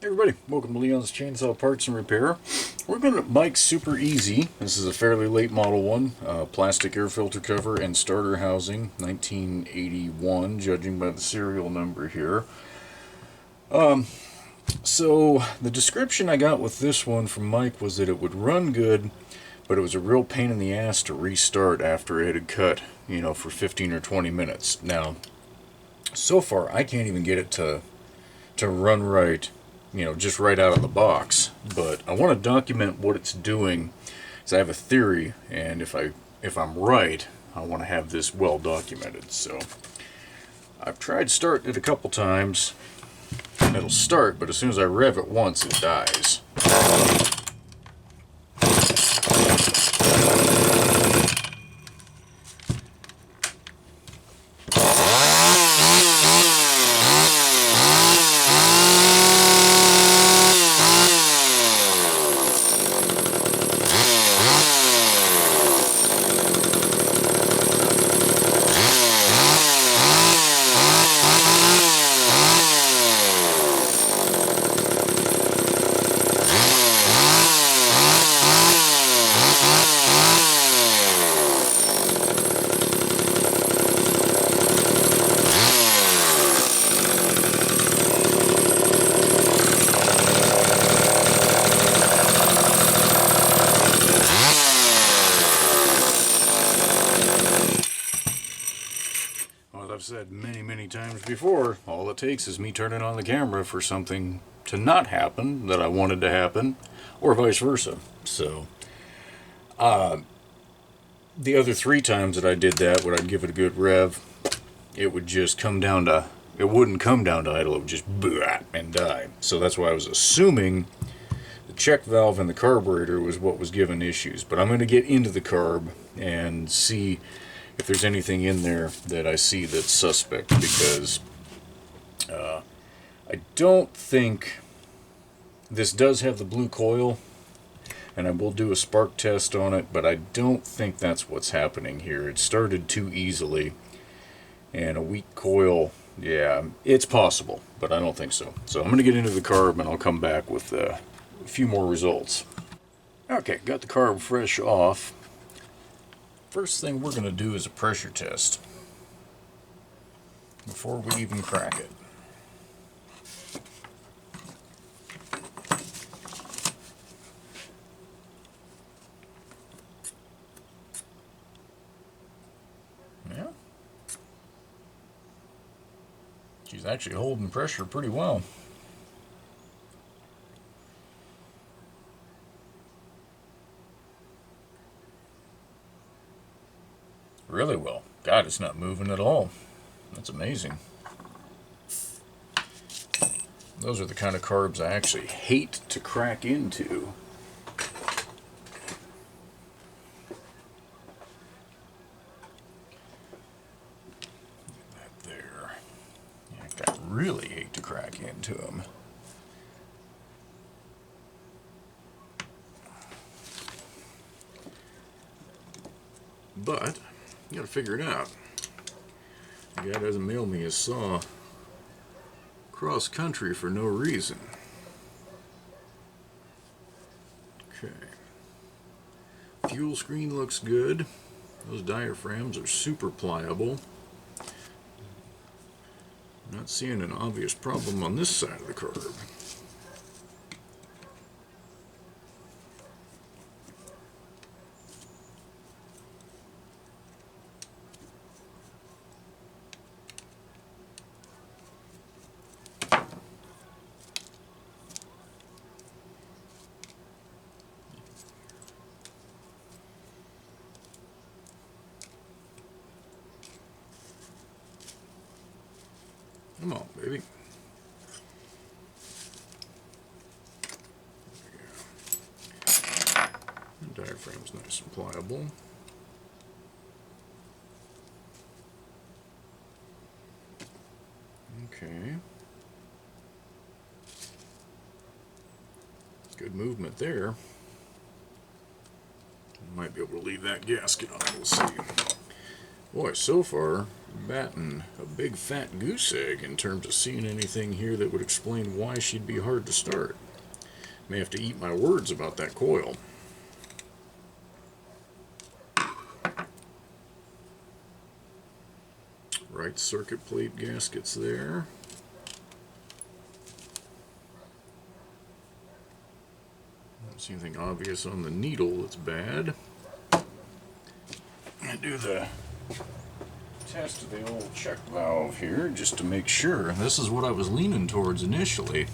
Hey everybody, welcome to Leon's Chainsaw Parts and Repair. We're going to Mike's Super Easy. This is a fairly late model one. Plastic air filter cover and starter housing, 1981, judging by the serial number here. So the description I got with this one from Mike was that it would run good, but it was a real pain in the ass to restart after it had cut, for 15 or 20 minutes. Now, so far I can't even get it to run right, just right out of the box. But I want to document what it's doing, because I have a theory, and if I'm right, I want to have this well documented. So I've tried starting it a couple times, and it'll start, but as soon as I rev it once, it dies. I've said many times before, all it takes is me turning on the camera for something to not happen that I wanted to happen, or vice versa. So, the other 3 times that I did that, when I'd give it a good rev, it would just come down to, it wouldn't come down to idle, it would just blah and die. So that's why I was assuming the check valve and the carburetor was what was giving issues. But I'm going to get into the carb and see if there's anything in there that I see that's suspect, because I don't think this does have the blue coil, and I will do a spark test on it, but I don't think that's what's happening here. It started too easily, and a weak coil, yeah, it's possible, but I don't think so. So I'm going to get into the carb, and I'll come back with a few more results. Okay, got the carb fresh off. First thing we're going to do is a pressure test before we even crack it. Yeah. She's actually holding pressure pretty well. Really well. God, it's not moving at all. That's amazing. Those are the kind of carbs I actually hate to crack into. That there. Yeah, I really hate to crack into them. But you gotta figure it out. The guy doesn't mail me his saw cross country for no reason. Okay. Fuel screen looks good. Those diaphragms are super pliable. Not seeing an obvious problem on this side of the carb. Come on, baby. The diaphragm's nice and pliable. Okay. Good movement there. Might be able to leave that gasket on, we'll see. Boy, so far, batting a big fat goose egg in terms of seeing anything here that would explain why she'd be hard to start. May have to eat my words about that coil. Right circuit plate gaskets there. Don't see anything obvious on the needle that's bad. I do the test of the old check valve here just to make sure. This is what I was leaning towards initially.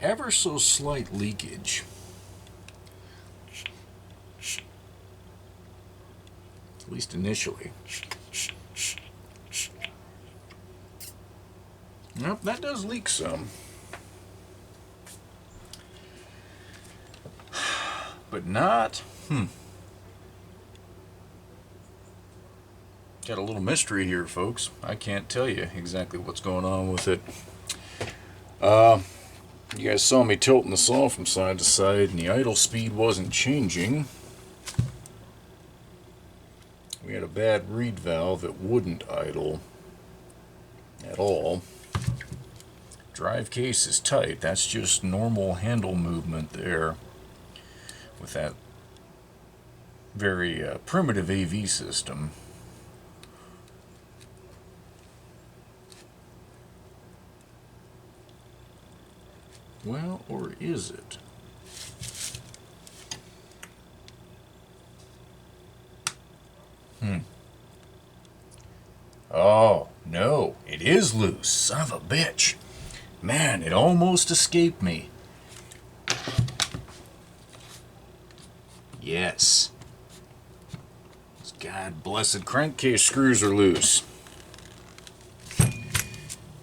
Ever so slight leakage. At least initially. Yep, that does leak some. But not, Got a little mystery here, folks. I can't tell you exactly what's going on with it. You guys saw me tilting the saw from side to side, and the idle speed wasn't changing. We had a bad reed valve that wouldn't idle at all. Drive case is tight. That's just normal handle movement there with that very primitive AV system. Well, or is it? Oh, no, it is loose. Son of a bitch. Man, it almost escaped me. Yes. These God blessed crankcase screws are loose.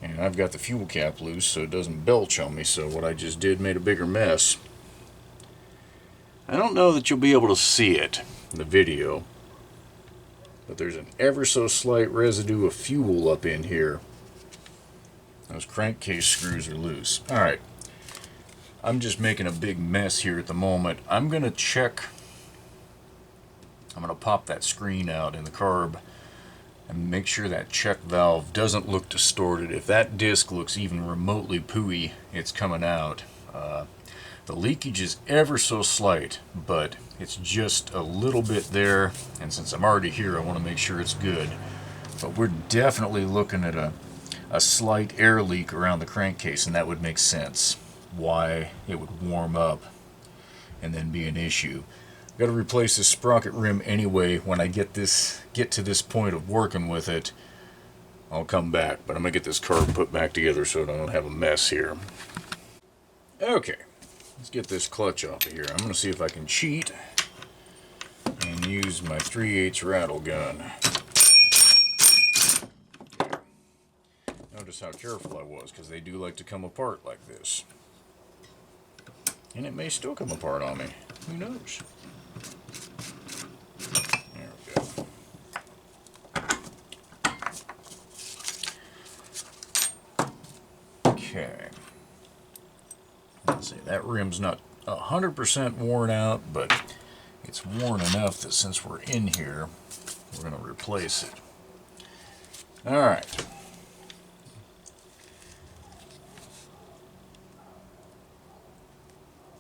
And I've got the fuel cap loose so it doesn't belch on me, so what I just did made a bigger mess. I don't know that you'll be able to see it in the video, but there's an ever so slight residue of fuel up in here. Those crankcase screws are loose. Alright, I'm just making a big mess here at the moment. I'm going to pop that screen out in the carb and make sure that check valve doesn't look distorted. If that disc looks even remotely pooey, it's coming out. The leakage is ever so slight, but it's just a little bit there, and since I'm already here, I want to make sure it's good. But we're definitely looking at a slight air leak around the crankcase, and that would make sense why it would warm up and then be an issue. I've got to replace this sprocket rim anyway. When I get to this point of working with it, I'll come back, but I'm going to get this carb put back together so I don't have a mess here. Okay, let's get this clutch off of here. I'm going to see if I can cheat and use my 3/8 rattle gun. Notice how careful I was, because they do like to come apart like this. And it may still come apart on me. Who knows? There we go. Okay. Let's see, that rim's not 100% worn out, but it's worn enough that since we're in here, we're going to replace it. Alright.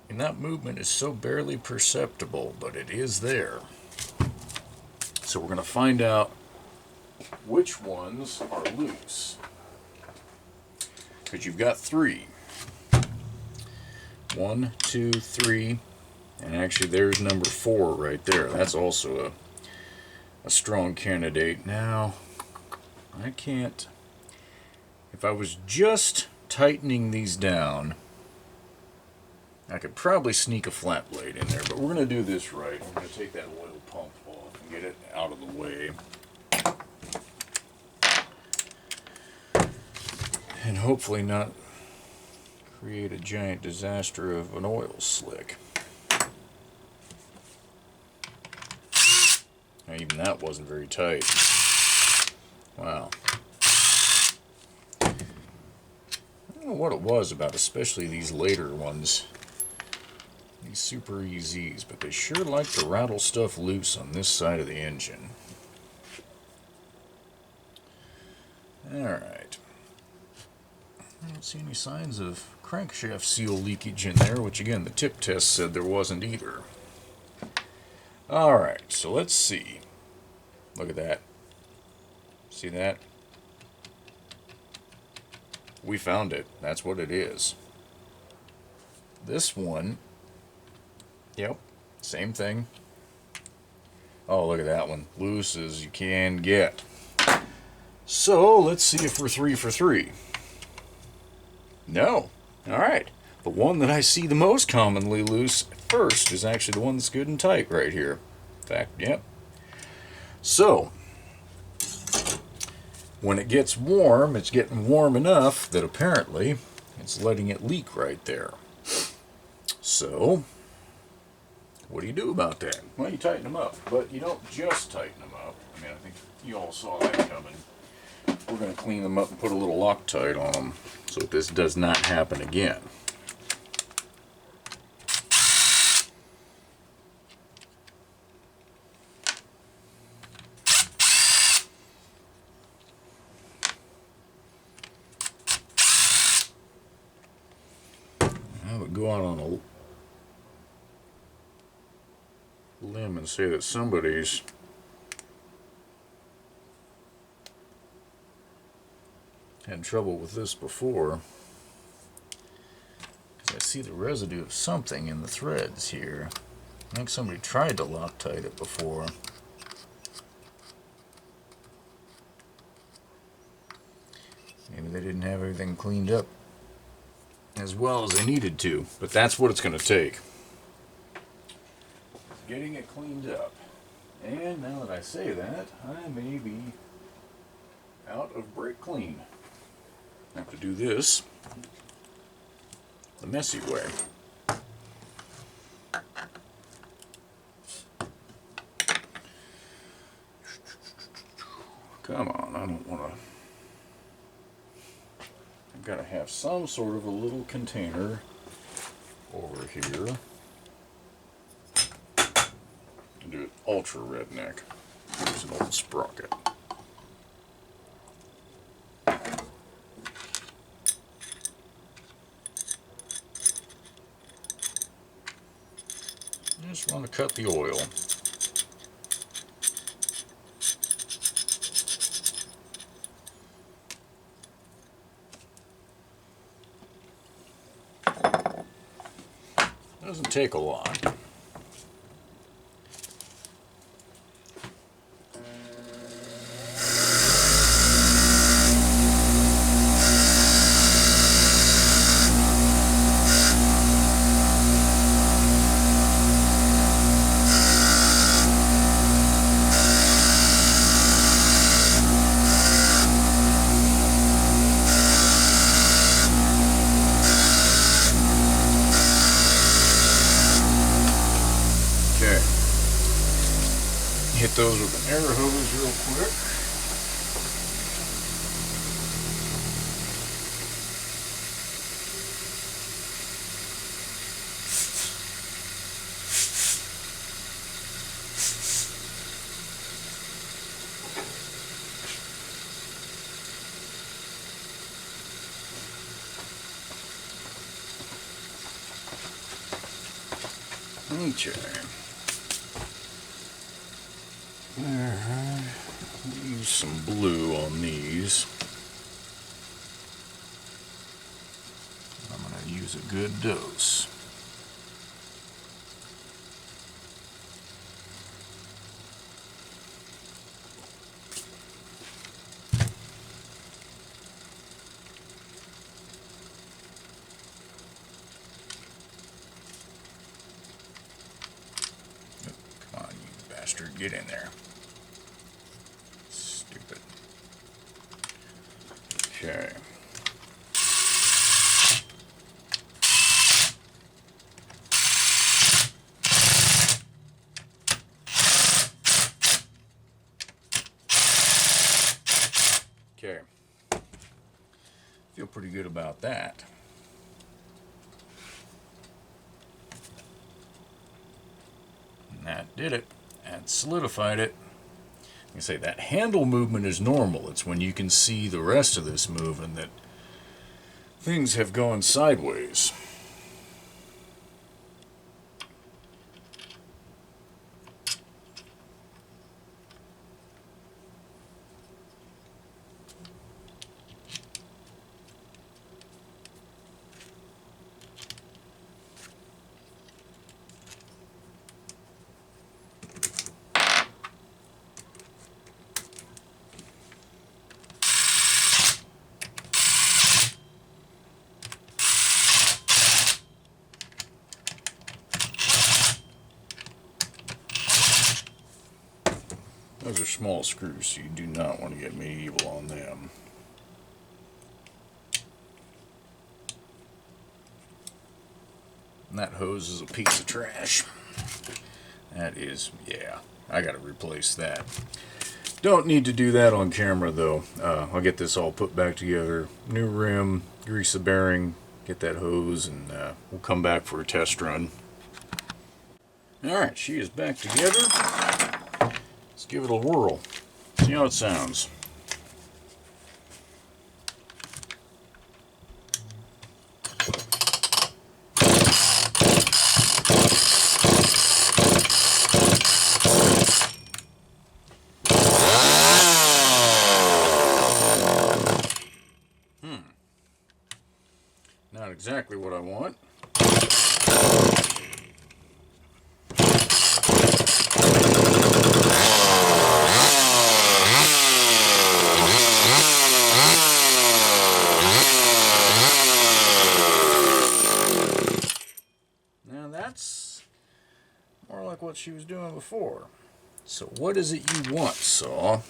And that movement is so barely perceptible, but it is there. So we're going to find out which ones are loose. Because you've got 3. 1, 2, 3, and actually there's number 4 right there. That's also a strong candidate. Now, I can't... If I was just tightening these down, I could probably sneak a flat blade in there, but we're going to do this right. We're going to take that oil pump off and get it out of the way. And hopefully not create a giant disaster of an oil slick. Now, you've even that wasn't very tight. Wow. I don't know what it was about, especially these later ones. These Super EZs, but they sure like to rattle stuff loose on this side of the engine. Alright. I don't see any signs of crankshaft seal leakage in there, which again, the tip test said there wasn't either. Alright, so let's see. Look at that. See that? We found it. That's what it is. This one, yep, same thing. Oh, look at that one. Loose as you can get. So, let's see if we're 3 for 3. No. Alright. The one that I see the most commonly loose first is actually the one that's good and tight right here. In fact, yep. So, when it gets warm, it's getting warm enough that apparently it's letting it leak right there. So, what do you do about that? Well, you tighten them up, but you don't just tighten them up. I mean, I think you all saw that coming. We're going to clean them up and put a little Loctite on them so that this does not happen again. I would go out on a limb and say that somebody's had trouble with this before, because I see the residue of something in the threads here. I think somebody tried to Loctite it before. Maybe they didn't have everything cleaned up as well as they needed to, but that's what it's going to take. Getting it cleaned up. And now that I say that, I may be out of brake clean. I have to do this the messy way. Come on, I don't want to. I've got to have some sort of a little container over here. Do it ultra redneck. Use an old sprocket. Just want to cut the oil. Doesn't take a lot. Hit those with an air hose real quick. Okay. Use some blue on these. I'm going to use a good dose. Come on, you bastard, get in there. Stupid. Okay. Okay. Feel pretty good about that. And that did it. That solidified it. Like I say, that handle movement is normal. It's when you can see the rest of this moving that things have gone sideways. Those are small screws, so you do not want to get medieval on them. And that hose is a piece of trash. That is, yeah, I gotta replace that. Don't need to do that on camera though. I'll get this all put back together. New rim, grease the bearing, get that hose, and we'll come back for a test run. Alright, she is back together. Let's give it a whirl. See how it sounds. Not exactly what I want. Now that's more like what she was doing before. So what is it you want, saw?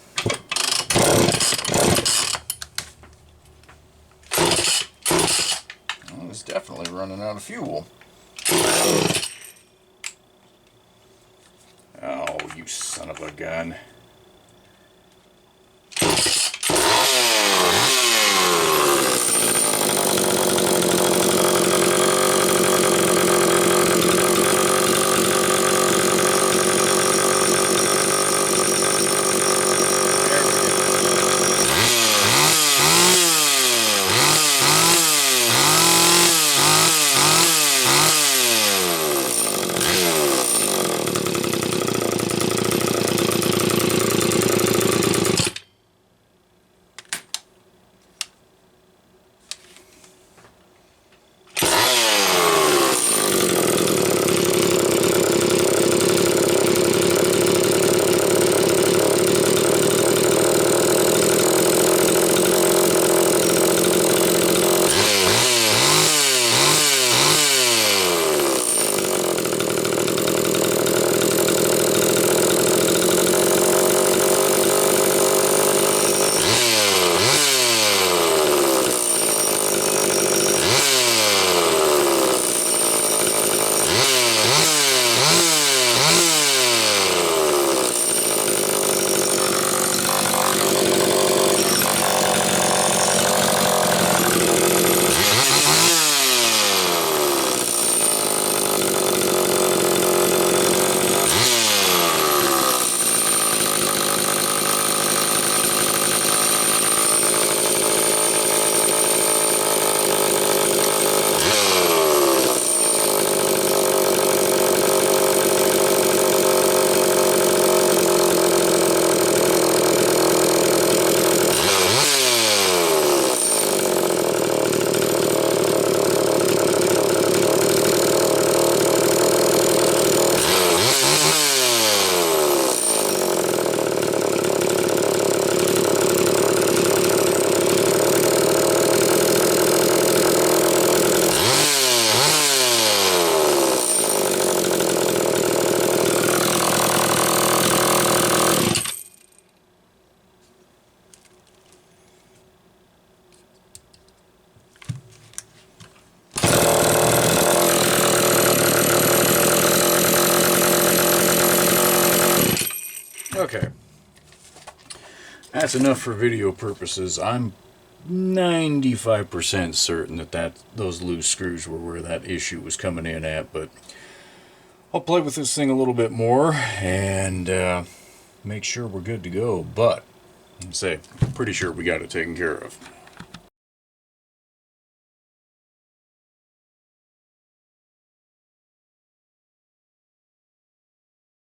Well, it's definitely running out of fuel. Oh, you son of a gun. that's enough for video purposes. I'm 95% certain that those loose screws were where that issue was coming in at, but I'll play with this thing a little bit more and make sure we're good to go. But, I'm pretty sure we got it taken care of.